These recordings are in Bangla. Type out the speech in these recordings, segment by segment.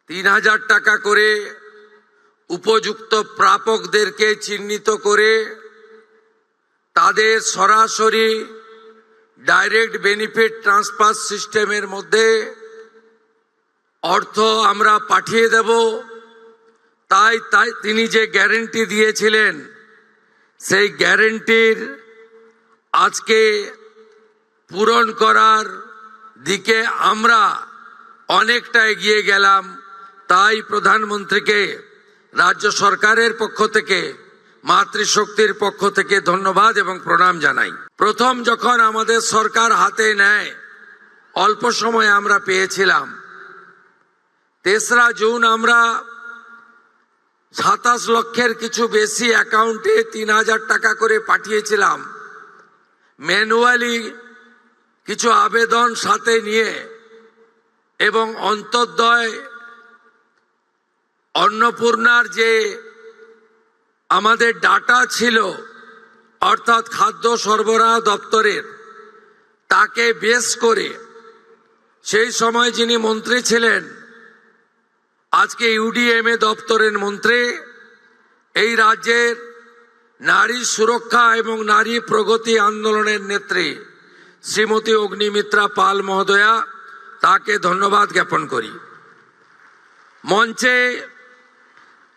৩,০০০ টাকা করে উপযুক্ত প্রাপকদেরকে চিহ্নিত করে তাদের সরাসরি ডাইরেক্ট বেনিফিট ট্রান্সফার সিস্টেমের মধ্যে অর্থ আমরা পাঠিয়ে দেব। তাই তিনি যে গ্যারেন্টি দিয়েছিলেন সেই গ্যারেন্টির আজকে পূরণ করার দিকে আমরা অনেকটা এগিয়ে গেলাম। তাই প্রধানমন্ত্রীকে রাজ্য সরকারের পক্ষ থেকে, মাতৃশক্তির পক্ষ থেকে ধন্যবাদ এবং প্রণাম জানাই। প্রথম যখন আমাদের সরকার হাতে নেয় অল্প সময় আমরা পেয়েছিলাম। ৩রা জুন আমরা ২৭ লক্ষের কিছু বেশি অ্যাকাউন্টে ৩,০০০ টাকা করে পাঠিয়েছিলাম। ম্যানুয়ালি কিছু আবেদন সাথে নিয়ে এবং অন্তর্দয় অন্নপূর্ণার যে আমাদের ডাটা ছিল অর্থাৎ খাদ্য সরবরাহ দপ্তরের, তাকে বেস করে সেই সময় যিনি মন্ত্রী ছিলেন, আজকে ইউডিএমএ দপ্তরের মন্ত্রী, এই রাজ্যের নারী সুরক্ষা এবং নারী প্রগতি আন্দোলনের নেত্রী শ্রীমতী অগ্নিমিত্রা পাল মহোদয়া, তাকে ধন্যবাদ জ্ঞাপন করি। মঞ্চে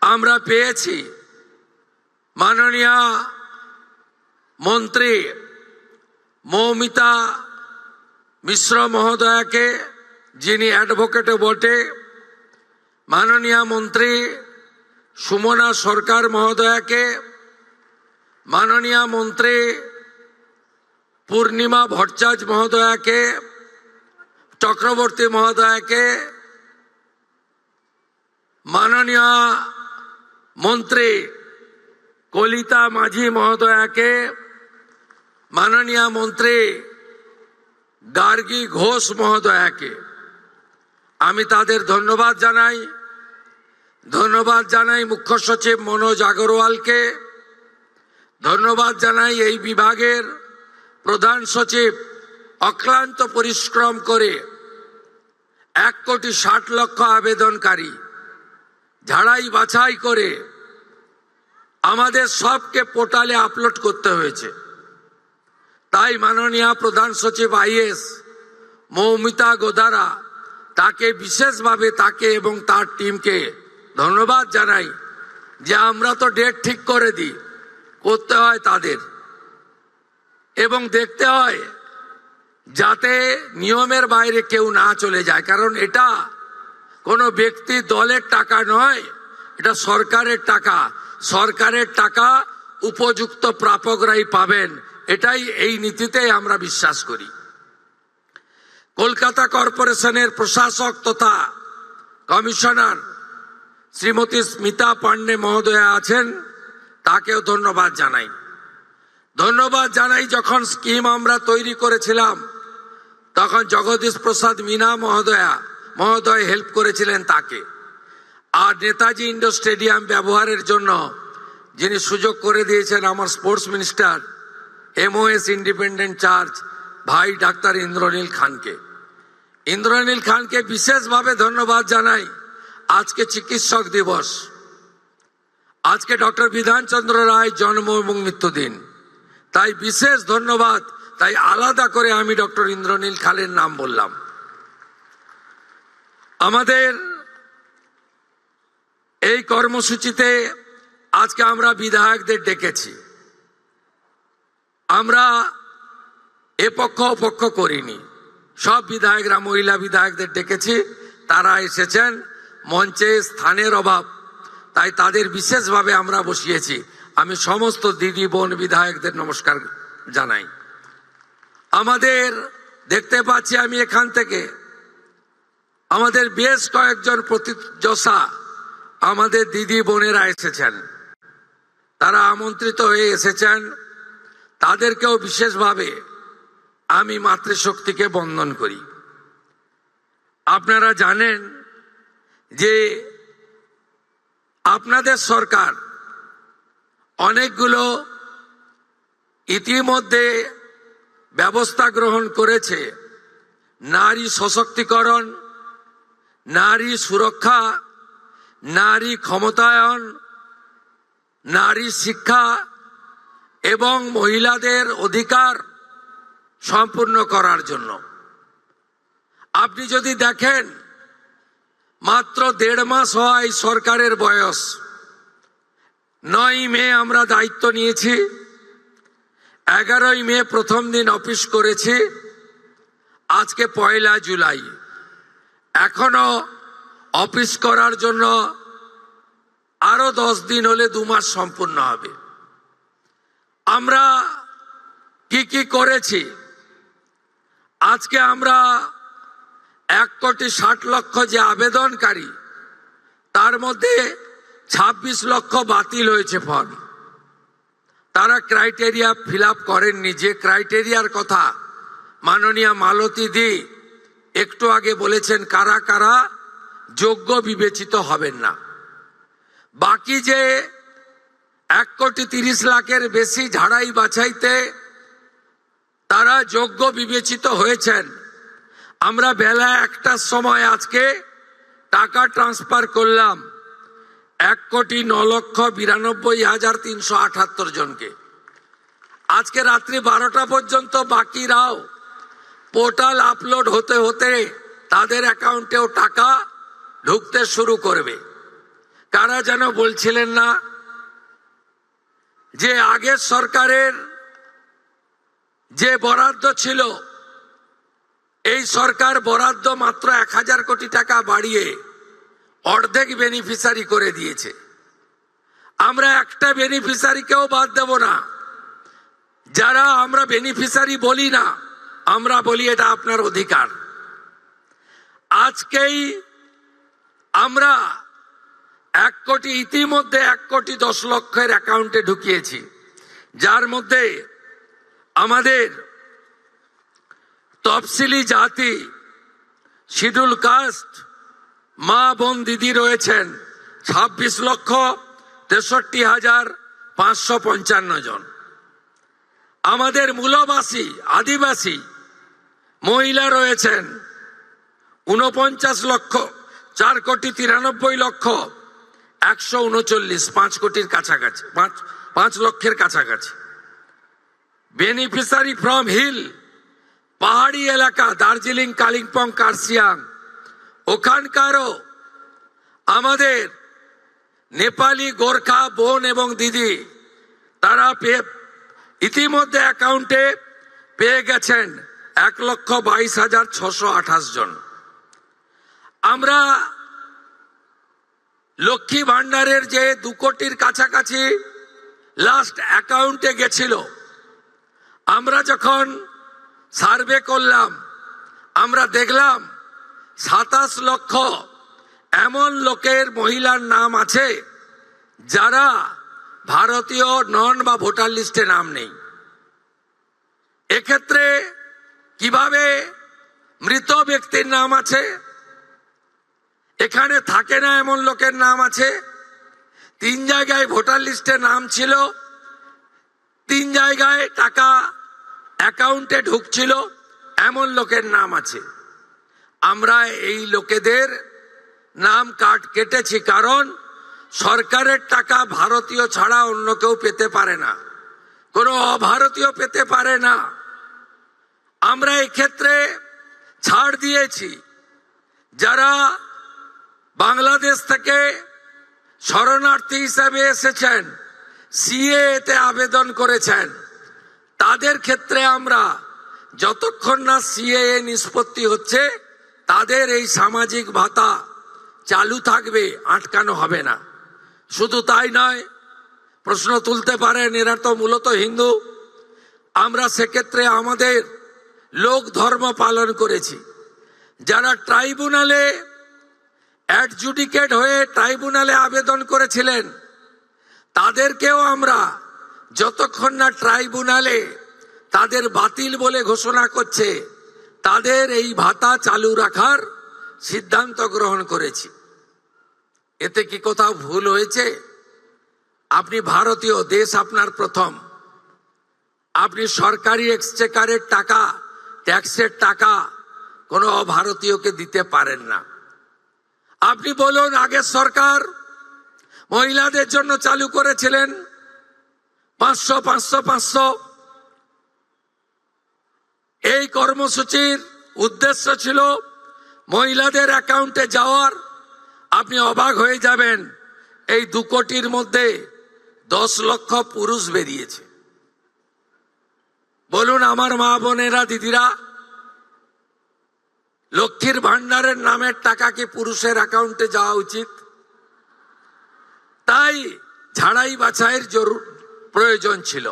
আমরা পেয়েছি মাননীয় মন্ত্রী মৌমিতা মিশ্র মহোদয়াকে, যিনি অ্যাডভোকেটও বটে, মাননীয় মন্ত্রী সুমনা সরকার মহোদয়াকে, মাননীয় মন্ত্রী পূর্ণিমা ভট্টাচার্য মহোদয়াকে, চক্রবর্তী মহোদয়াকে, মাননীয় মন্ত্রী কলিতা মাঝি মহোদয়াকে, মাননীয় মন্ত্রী গার্গী ঘোষ মহোদয়াকে আমি তাদের ধন্যবাদ জানাই। ধন্যবাদ জানাই মুখ্য সচিব মনোজ আগরওয়ালকে, ধন্যবাদ জানাই এই বিভাগের প্রধান সচিব, অক্লান্ত পরিশ্রম করে 1,60,00,000 আবেদনকারী ঝাড়াই বাছাই করে আমাদের সবকে পোর্টালে আপলোড করতে হয়েছে। তাই মাননীয় প্রধান সচিব আইএস মৌমিতা গোদারা, তাকে বিশেষভাবে, তাকে এবং তার টিমকে ধন্যবাদ জানাই যে আমরা তো ডেট ঠিক করে দিই, করতে হয় তাদের এবং দেখতে হয় যাতে নিয়মের বাইরে কেউ না চলে যায়। কারণ এটা কোনো ব্যক্তি দলের টাকা নয়, এটা সরকারের টাকা। সরকারের টাকা উপযুক্ত প্রাপকরাই পাবেন, এটাই এই নীতিতেই আমরা বিশ্বাস করি। কলকাতা কর্পোরেশনের প্রশাসক তথা কমিশনার শ্রীমতী স্মিতা পান্ডে মহোদয়া আছেন, তাকেও ধন্যবাদ জানাই। ধন্যবাদ জানাই যখন স্কিম আমরা তৈরি করেছিলাম তখন জগদীশ প্রসাদ মিনা মহোদয় হেল্প করেছিলেন তাকে। আর নেতাজি ইন্ডোর স্টেডিয়াম ব্যবহারের জন্য যিনি সুযোগ করে দিয়েছেন আমার sports minister MOS independent church ভাই ডাক্তার ইন্দ্রনীল খানকে বিশেষভাবে ধন্যবাদ জানাই। আজকে চিকিৎসক দিবস, আজকে ডক্টর বিধানচন্দ্র রায় জন্ম এবং মৃত্যুদিন, তাই বিশেষ ধন্যবাদ। তাই আলাদা করে আমি ডক্টর ইন্দ্রনীল খানের নাম বললাম। আমাদের এই কর্মসূচিতে আজকে আমরা বিধায়কদের ডেকেছি। আমরা এ পক্ষ অপক্ষ করিনি, সব বিধায়করা, মহিলা বিধায়কদের ডেকেছি, তারা এসেছেন। মঞ্চে স্থানের অভাব, তাই তাদের বিশেষভাবে আমরা বসিয়েছি। আমি সমস্ত দিদি বোন বিধায়কদের নমস্কার জানাই। আমাদের দেখতে পাচ্ছি আমি এখান থেকে আমাদের বেশ কয়েকজন প্রতিযোগী আমাদের দিদি বোনেরা এসেছেন, তারা আমন্ত্রিত হয়ে এসেছেন। তাদেরকেও বিশেষভাবে আমি মাতৃশক্তিকে বন্দন করি। আপনারা জানেন যে আপনাদের সরকার অনেকগুলো ইতিমধ্যে ব্যবস্থা গ্রহণ করেছে নারী সশক্তিকরণ, নারী সুরক্ষা, নারী ক্ষমতায়ন, নারী শিক্ষা এবং মহিলাদের অধিকার সম্পূর্ণ করার জন্য। আপনি যদি দেখেন, মাত্র 1.5 মাস হয় এই সরকারের বয়স। 9ই মে আমরা দায়িত্ব নিয়েছি, 11ই মে প্রথম দিন অফিস করেছি, আজকে 1 জুলাই। এখনো অফিস করার জন্য আরো 10 দিন হলে 2 মাস সম্পূর্ণ হবে। আমরা কি কি করেছি? আজকে আমরা 1,60,00,000 যে আবেদনকারী, তার মধ্যে 26 লক্ষ বাতিল হয়েছে ফর্ম। তারা ক্রাইটেরিয়া ফিল আপ করেননি। যে ক্রাইটেরিয়ার কথা মাননীয় মালতী দি একটু আগে বলেছেন, কারা কারা যোগ্য বিবেচিত হবেন না। বাকি যে 1,30,00,000-এর বেশি ঝাড়াই বাছাইতে তারা যোগ্য বিবেচিত হয়েছেন, আমরা বেলা 1টার সময় আজকে টাকা ট্রান্সফার করলাম 1,09,92,378 জনকে। আজকে রাত্রি 12টা পর্যন্ত বাকিরাও পোর্টাল আপলোড হতে হতে তাদের অ্যাকাউন্টেও টাকা ঢুকতে শুরু করবে। কারা যেন বলছিলেন না যে আগের সরকারের যে বরাদ্দ ছিল, এই সরকার বরাদ্দ মাত্র 1,000 কোটি টাকা বাড়িয়ে অর্ধেক বেনিফিশিয়ারি করে দিয়েছে। আমরা একটা বেনিফিশিয়ারিকেও বাদ দেব না। যারা আমরা বেনিফিশিয়ারি বলি না, আমরা বলি এটা আপনার অধিকার। আজকেই আমরা 1 কোটি, ইতিমধ্যে 1,10,00,000-এর অ্যাকাউন্টে ঢুকিয়েছি, যার মধ্যে আমাদের তফসিলি জাতি, শিডিউল কাস্ট, মা বোন দিদি রয়েছেন 26,63,555 জন। আমাদের মূলবাসী আদিবাসী মহিলা রয়েছেন 49,04,93,139,5 কোটির কাছাকাছি, 5 লক্ষের কাছাকাছি। বেনিফিশিয়ারি ফ্রম হিল, পাহাড়ি এলাকা, দার্জিলিং, কালিম্পং, কার্শিয়াং, ওখানকারও আমাদের নেপালি গোর্খা বোন এবং দিদি, তারা ইতিমধ্যে অ্যাকাউন্টে পেয়ে গেছেন 1,22,628 জন। আমরা লক্ষ্মী ভান্ডারের যে 2 কোটির কাছাকাছি লাস্ট অ্যাকাউন্টে গেছিল, আমরা যখন সার্ভে করলাম, আমরা দেখলাম 27 লক্ষ এমন লোকের, মহিলার নাম আছে যারা ভারতীয় নন বা ভোটার লিস্টে নাম নেই। এক্ষেত্রে কিভাবে মৃত ব্যক্তির নাম আছে, এখানে থাকে না এমন লোকের নাম আছে, 3 জায়গায় ভোটার লিস্টে নাম ছিল, 3 জায়গায় টাকা অ্যাকাউন্টে ঢুকছিল, এমন লোকের নাম আছে। আমরা এই লোকেদের নাম কাট কেটেছি, কারণ সরকারের টাকা ভারতীয় ছাড়া অন্য কেউ পেতে পারে না, কোনো অভারতীয় পেতে পারে না। আমরা এই ক্ষেত্রে ছাড় দিয়েছি। যারা বাংলাদেশ থেকে শরণার্থী হিসাবে এসেছেন, সিএতে আবেদন করেছেন, তাদের ক্ষেত্রে আমরা যতক্ষণ না সিএ নিষ্পত্তি হচ্ছে, তাদের এই সামাজিক ভাতা চালু থাকবে, আটকানো হবে না। শুধু তাই নয়, প্রশ্ন তুলতে পারেন এরা তো মূলত হিন্দু। আমরা সেক্ষেত্রে আমাদের লোক ধর্ম পালন করেছি। যারা ট্রাইব্যুনালে অ্যাডজুডিকেট হয়ে ট্রাইব্যুনালে আবেদন করেছিলেন, তাদেরকেও আমরা যতক্ষণ না ট্রাইব্যুনালে তাদের বাতিল বলে ঘোষণা করছে, তাদের এই ভাতা চালু রাখার সিদ্ধান্ত গ্রহণ করেছি। এতে কি কোথাও ভুল হয়েছে? আপনি ভারতীয়, দেশ আপনার প্রথম। আপনি সরকারি এক্সচেকারের টাকা, ট্যাক্সের টাকা কোনো অভারতীয়কে দিতে পারেন না। আপনি বলুন, আগের সরকার মহিলাদের জন্য চালু করেছিলেন 500 500 500। এই কর্মসূচির উদ্দেশ্য ছিল মহিলাদের অ্যাকাউন্টে যাওয়ার। আপনি অবাক হয়ে যাবেন, এই 2 কোটির মধ্যে 10 লক্ষ পুরুষ বেরিয়েছে। বলুন আমার মা বোনেরা, দিদিরা, লক্ষ্মীর ভান্ডারের নামের টাকা কি পুরুষের অ্যাকাউন্টে যাওয়া উচিত? তাই ঝাড়াই বাছাইয়ের প্রয়োজন ছিল।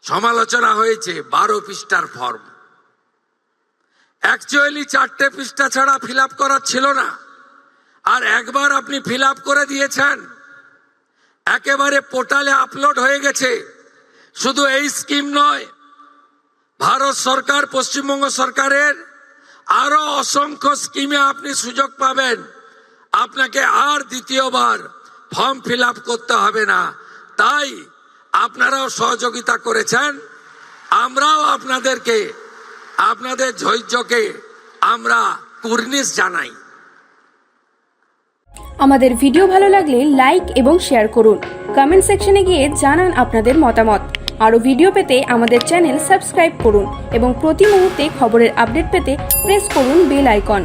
সমালোচনা হয়েছে 12 পৃষ্ঠার ফর্ম। অ্যাকচুয়ালি 4টে পৃষ্ঠা ছাড়া ফিল আপ করার ছিল না। আর একবার আপনি ফিল আপ করে দিয়েছেন, একেবারে পোর্টালে আপলোড হয়ে গেছে। শুধু এই স্কিম নয়, ভারত সরকার, পশ্চিমবঙ্গ সরকারের আরো অসংখ্য স্কিমে আপনি সুযোগ পাবেন। আপনাকে আর দ্বিতীয়বার ফর্ম ফিল আপ করতে হবে না। তাই আপনারাও সহযোগিতা করেছেন, আমরাও আপনাদেরকে, আপনাদের ধৈর্যকে আমরা কুর্নিশ জানাই। আমাদের ভিডিও ভালো লাগলে লাইক এবং শেয়ার করুন। কমেন্ট সেকশনে গিয়ে জানান আপনাদের মতামত। আরও ভিডিও পেতে আমাদের চ্যানেল সাবস্ক্রাইব করুন এবং প্রতি মুহূর্তে খবরের আপডেট পেতে প্রেস করুন বেল আইকন।